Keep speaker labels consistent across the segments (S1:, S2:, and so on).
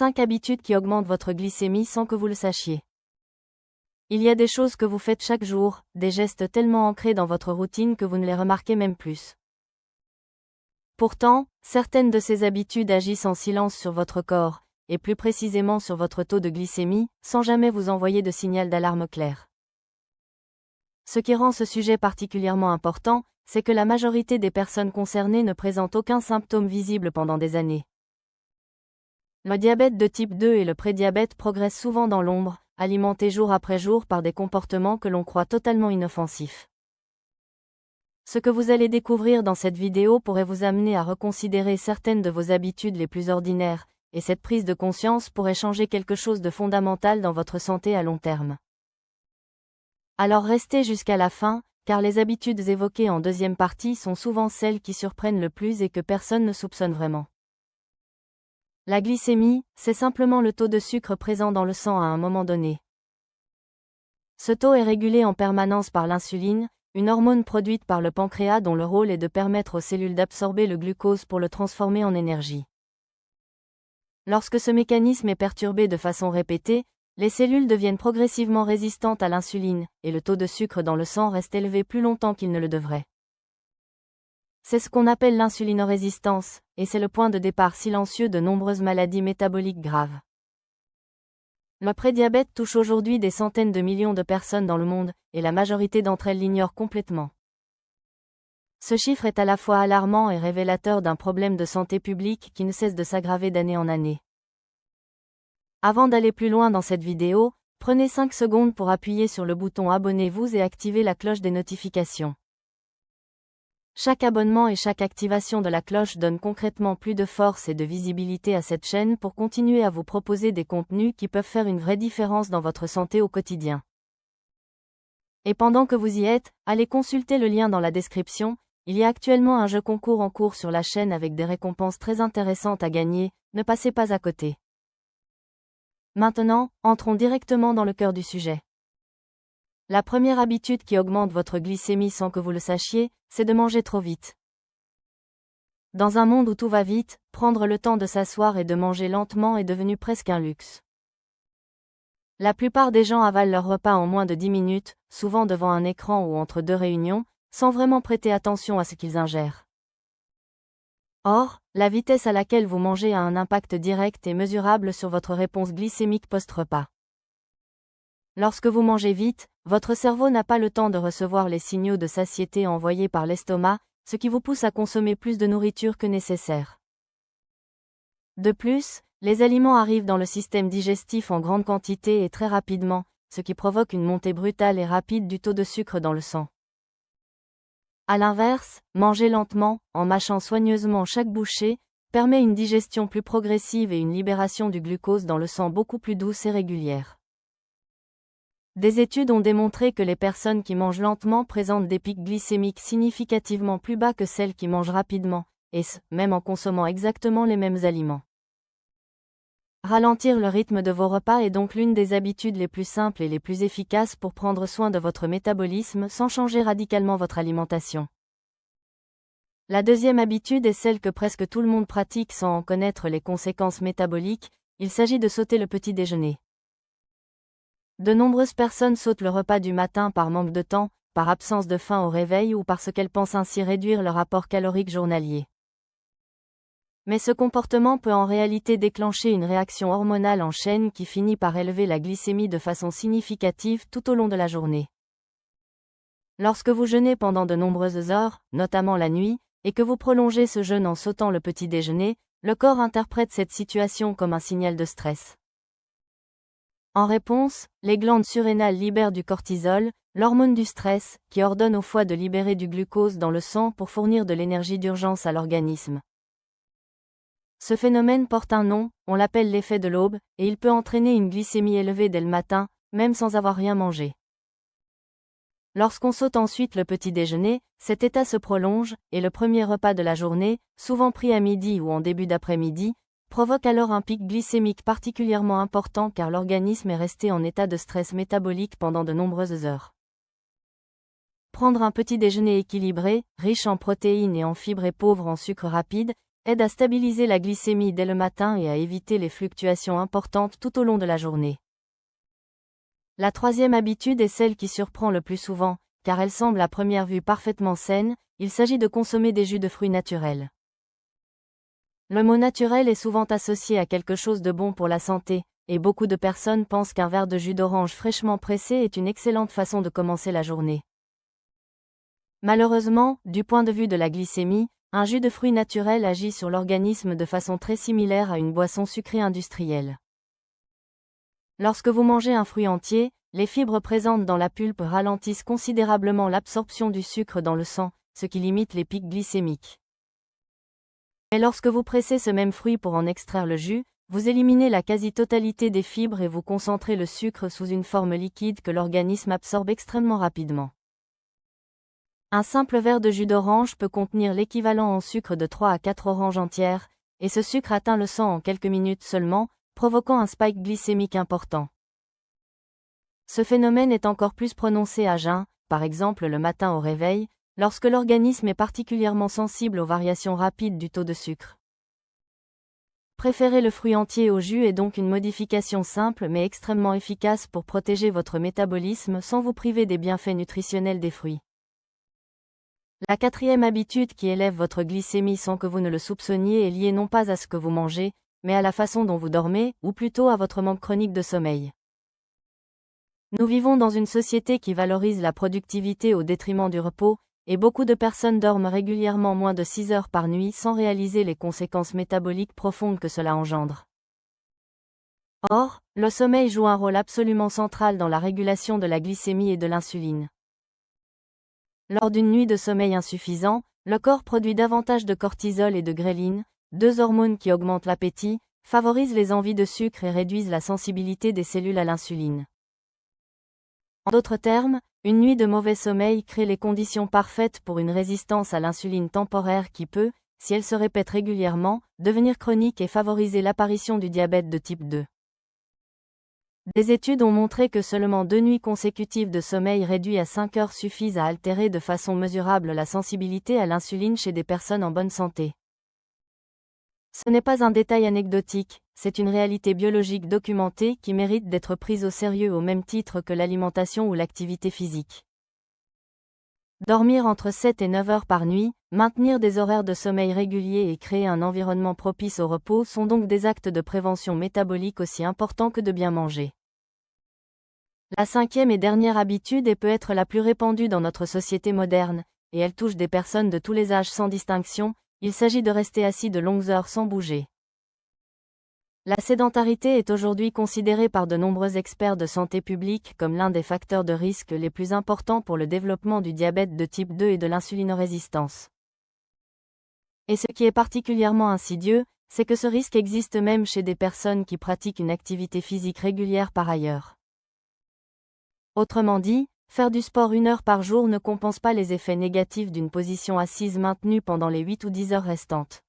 S1: 5 habitudes qui augmentent votre glycémie sans que vous le sachiez. Il y a des choses que vous faites chaque jour, des gestes tellement ancrés dans votre routine que vous ne les remarquez même plus. Pourtant, certaines de ces habitudes agissent en silence sur votre corps, et plus précisément sur votre taux de glycémie, sans jamais vous envoyer de signal d'alarme clair. Ce qui rend ce sujet particulièrement important, c'est que la majorité des personnes concernées ne présentent aucun symptôme visible pendant des années. Le diabète de type 2 et le prédiabète progressent souvent dans l'ombre, alimentés jour après jour par des comportements que l'on croit totalement inoffensifs. Ce que vous allez découvrir dans cette vidéo pourrait vous amener à reconsidérer certaines de vos habitudes les plus ordinaires, et cette prise de conscience pourrait changer quelque chose de fondamental dans votre santé à long terme. Alors restez jusqu'à la fin, car les habitudes évoquées en deuxième partie sont souvent celles qui surprennent le plus et que personne ne soupçonne vraiment. La glycémie, c'est simplement le taux de sucre présent dans le sang à un moment donné. Ce taux est régulé en permanence par l'insuline, une hormone produite par le pancréas dont le rôle est de permettre aux cellules d'absorber le glucose pour le transformer en énergie. Lorsque ce mécanisme est perturbé de façon répétée, les cellules deviennent progressivement résistantes à l'insuline, et le taux de sucre dans le sang reste élevé plus longtemps qu'il ne le devrait. C'est ce qu'on appelle l'insulinorésistance, et c'est le point de départ silencieux de nombreuses maladies métaboliques graves. Le prédiabète touche aujourd'hui des centaines de millions de personnes dans le monde, et la majorité d'entre elles l'ignorent complètement. Ce chiffre est à la fois alarmant et révélateur d'un problème de santé publique qui ne cesse de s'aggraver d'année en année. Avant d'aller plus loin dans cette vidéo, prenez 5 secondes pour appuyer sur le bouton abonnez-vous et activer la cloche des notifications. Chaque abonnement et chaque activation de la cloche donne concrètement plus de force et de visibilité à cette chaîne pour continuer à vous proposer des contenus qui peuvent faire une vraie différence dans votre santé au quotidien. Et pendant que vous y êtes, allez consulter le lien dans la description, il y a actuellement un jeu concours en cours sur la chaîne avec des récompenses très intéressantes à gagner, ne passez pas à côté. Maintenant, entrons directement dans le cœur du sujet. La première habitude qui augmente votre glycémie sans que vous le sachiez, c'est de manger trop vite. Dans un monde où tout va vite, prendre le temps de s'asseoir et de manger lentement est devenu presque un luxe. La plupart des gens avalent leur repas en moins de 10 minutes, souvent devant un écran ou entre deux réunions, sans vraiment prêter attention à ce qu'ils ingèrent. Or, la vitesse à laquelle vous mangez a un impact direct et mesurable sur votre réponse glycémique post-repas. Lorsque vous mangez vite, votre cerveau n'a pas le temps de recevoir les signaux de satiété envoyés par l'estomac, ce qui vous pousse à consommer plus de nourriture que nécessaire. De plus, les aliments arrivent dans le système digestif en grande quantité et très rapidement, ce qui provoque une montée brutale et rapide du taux de sucre dans le sang. À l'inverse, manger lentement, en mâchant soigneusement chaque bouchée, permet une digestion plus progressive et une libération du glucose dans le sang beaucoup plus douce et régulière. Des études ont démontré que les personnes qui mangent lentement présentent des pics glycémiques significativement plus bas que celles qui mangent rapidement, et ce, même en consommant exactement les mêmes aliments. Ralentir le rythme de vos repas est donc l'une des habitudes les plus simples et les plus efficaces pour prendre soin de votre métabolisme sans changer radicalement votre alimentation. La deuxième habitude est celle que presque tout le monde pratique sans en connaître les conséquences métaboliques, il s'agit de sauter le petit déjeuner. De nombreuses personnes sautent le repas du matin par manque de temps, par absence de faim au réveil ou parce qu'elles pensent ainsi réduire leur apport calorique journalier. Mais ce comportement peut en réalité déclencher une réaction hormonale en chaîne qui finit par élever la glycémie de façon significative tout au long de la journée. Lorsque vous jeûnez pendant de nombreuses heures, notamment la nuit, et que vous prolongez ce jeûne en sautant le petit déjeuner, le corps interprète cette situation comme un signal de stress. En réponse, les glandes surrénales libèrent du cortisol, l'hormone du stress, qui ordonne au foie de libérer du glucose dans le sang pour fournir de l'énergie d'urgence à l'organisme. Ce phénomène porte un nom, on l'appelle l'effet de l'aube, et il peut entraîner une glycémie élevée dès le matin, même sans avoir rien mangé. Lorsqu'on saute ensuite le petit déjeuner, cet état se prolonge, et le premier repas de la journée, souvent pris à midi ou en début d'après-midi, provoque alors un pic glycémique particulièrement important car l'organisme est resté en état de stress métabolique pendant de nombreuses heures. Prendre un petit déjeuner équilibré, riche en protéines et en fibres et pauvre en sucre rapide, aide à stabiliser la glycémie dès le matin et à éviter les fluctuations importantes tout au long de la journée. La troisième habitude est celle qui surprend le plus souvent, car elle semble à première vue parfaitement saine, il s'agit de consommer des jus de fruits naturels. Le mot naturel est souvent associé à quelque chose de bon pour la santé, et beaucoup de personnes pensent qu'un verre de jus d'orange fraîchement pressé est une excellente façon de commencer la journée. Malheureusement, du point de vue de la glycémie, un jus de fruits naturel agit sur l'organisme de façon très similaire à une boisson sucrée industrielle. Lorsque vous mangez un fruit entier, les fibres présentes dans la pulpe ralentissent considérablement l'absorption du sucre dans le sang, ce qui limite les pics glycémiques. Mais lorsque vous pressez ce même fruit pour en extraire le jus, vous éliminez la quasi-totalité des fibres et vous concentrez le sucre sous une forme liquide que l'organisme absorbe extrêmement rapidement. Un simple verre de jus d'orange peut contenir l'équivalent en sucre de 3 à 4 oranges entières, et ce sucre atteint le sang en quelques minutes seulement, provoquant un spike glycémique important. Ce phénomène est encore plus prononcé à jeun, par exemple le matin au réveil, lorsque l'organisme est particulièrement sensible aux variations rapides du taux de sucre. Préférer le fruit entier au jus est donc une modification simple mais extrêmement efficace pour protéger votre métabolisme sans vous priver des bienfaits nutritionnels des fruits. La quatrième habitude qui élève votre glycémie sans que vous ne le soupçonniez est liée non pas à ce que vous mangez, mais à la façon dont vous dormez, ou plutôt à votre manque chronique de sommeil. Nous vivons dans une société qui valorise la productivité au détriment du repos, et beaucoup de personnes dorment régulièrement moins de 6 heures par nuit sans réaliser les conséquences métaboliques profondes que cela engendre. Or, le sommeil joue un rôle absolument central dans la régulation de la glycémie et de l'insuline. Lors d'une nuit de sommeil insuffisant, le corps produit davantage de cortisol et de gréline, deux hormones qui augmentent l'appétit, favorisent les envies de sucre et réduisent la sensibilité des cellules à l'insuline. En d'autres termes, une nuit de mauvais sommeil crée les conditions parfaites pour une résistance à l'insuline temporaire qui peut, si elle se répète régulièrement, devenir chronique et favoriser l'apparition du diabète de type 2. Des études ont montré que seulement 2 nuits consécutives de sommeil réduit à 5 heures suffisent à altérer de façon mesurable la sensibilité à l'insuline chez des personnes en bonne santé. Ce n'est pas un détail anecdotique, c'est une réalité biologique documentée qui mérite d'être prise au sérieux au même titre que l'alimentation ou l'activité physique. Dormir entre 7 et 9 heures par nuit, maintenir des horaires de sommeil réguliers et créer un environnement propice au repos sont donc des actes de prévention métabolique aussi importants que de bien manger. La cinquième et dernière habitude et peut être la plus répandue dans notre société moderne, et elle touche des personnes de tous les âges sans distinction, il s'agit de rester assis de longues heures sans bouger. La sédentarité est aujourd'hui considérée par de nombreux experts de santé publique comme l'un des facteurs de risque les plus importants pour le développement du diabète de type 2 et de l'insulinorésistance. Et ce qui est particulièrement insidieux, c'est que ce risque existe même chez des personnes qui pratiquent une activité physique régulière par ailleurs. Autrement dit, faire du sport 1 heure par jour ne compense pas les effets négatifs d'une position assise maintenue pendant les 8 ou 10 heures restantes.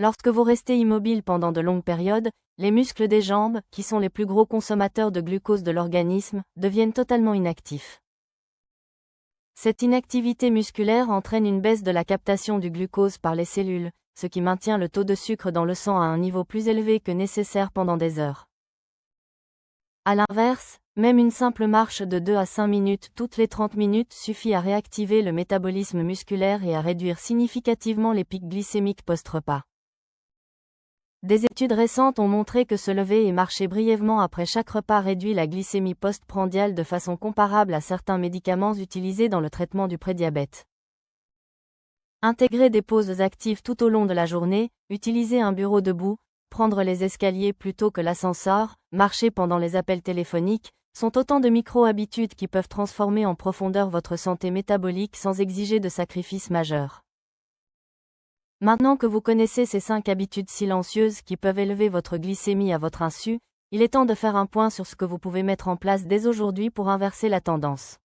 S1: Lorsque vous restez immobile pendant de longues périodes, les muscles des jambes, qui sont les plus gros consommateurs de glucose de l'organisme, deviennent totalement inactifs. Cette inactivité musculaire entraîne une baisse de la captation du glucose par les cellules, ce qui maintient le taux de sucre dans le sang à un niveau plus élevé que nécessaire pendant des heures. À l'inverse, même une simple marche de 2 à 5 minutes toutes les 30 minutes suffit à réactiver le métabolisme musculaire et à réduire significativement les pics glycémiques post-repas. Des études récentes ont montré que se lever et marcher brièvement après chaque repas réduit la glycémie post-prandiale de façon comparable à certains médicaments utilisés dans le traitement du prédiabète. Intégrer des pauses actives tout au long de la journée, utiliser un bureau debout, prendre les escaliers plutôt que l'ascenseur, marcher pendant les appels téléphoniques, sont autant de micro-habitudes qui peuvent transformer en profondeur votre santé métabolique sans exiger de sacrifices majeurs. Maintenant que vous connaissez ces 5 habitudes silencieuses qui peuvent élever votre glycémie à votre insu, il est temps de faire un point sur ce que vous pouvez mettre en place dès aujourd'hui pour inverser la tendance.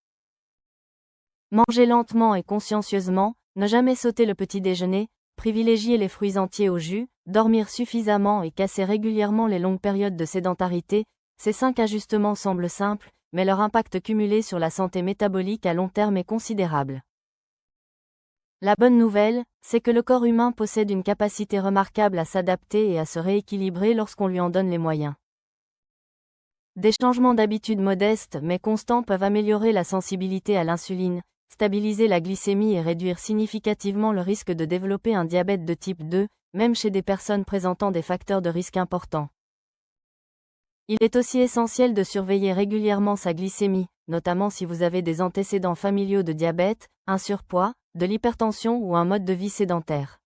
S1: Mangez lentement et consciencieusement, ne jamais sauter le petit déjeuner, privilégier les fruits entiers au jus, dormir suffisamment et casser régulièrement les longues périodes de sédentarité. Ces 5 ajustements semblent simples, mais leur impact cumulé sur la santé métabolique à long terme est considérable. La bonne nouvelle, c'est que le corps humain possède une capacité remarquable à s'adapter et à se rééquilibrer lorsqu'on lui en donne les moyens. Des changements d'habitude modestes mais constants peuvent améliorer la sensibilité à l'insuline, stabiliser la glycémie et réduire significativement le risque de développer un diabète de type 2, même chez des personnes présentant des facteurs de risque importants. Il est aussi essentiel de surveiller régulièrement sa glycémie, notamment si vous avez des antécédents familiaux de diabète, un surpoids, de l'hypertension ou un mode de vie sédentaire.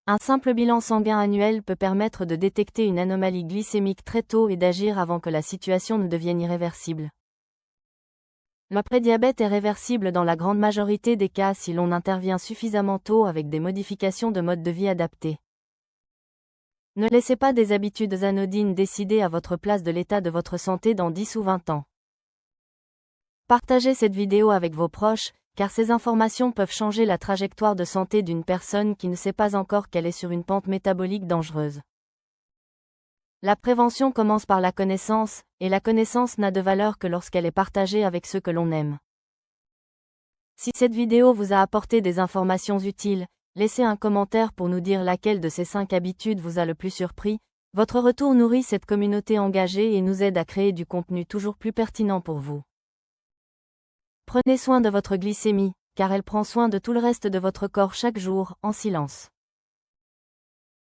S1: Un simple bilan sanguin annuel peut permettre de détecter une anomalie glycémique très tôt et d'agir avant que la situation ne devienne irréversible. Le prédiabète est réversible dans la grande majorité des cas si l'on intervient suffisamment tôt avec des modifications de mode de vie adaptées. Ne laissez pas des habitudes anodines décider à votre place de l'état de votre santé dans 10 ou 20 ans. Partagez cette vidéo avec vos proches, car ces informations peuvent changer la trajectoire de santé d'une personne qui ne sait pas encore qu'elle est sur une pente métabolique dangereuse. La prévention commence par la connaissance, et la connaissance n'a de valeur que lorsqu'elle est partagée avec ceux que l'on aime. Si cette vidéo vous a apporté des informations utiles, laissez un commentaire pour nous dire laquelle de ces 5 habitudes vous a le plus surpris. Votre retour nourrit cette communauté engagée et nous aide à créer du contenu toujours plus pertinent pour vous. Prenez soin de votre glycémie, car elle prend soin de tout le reste de votre corps chaque jour, en silence.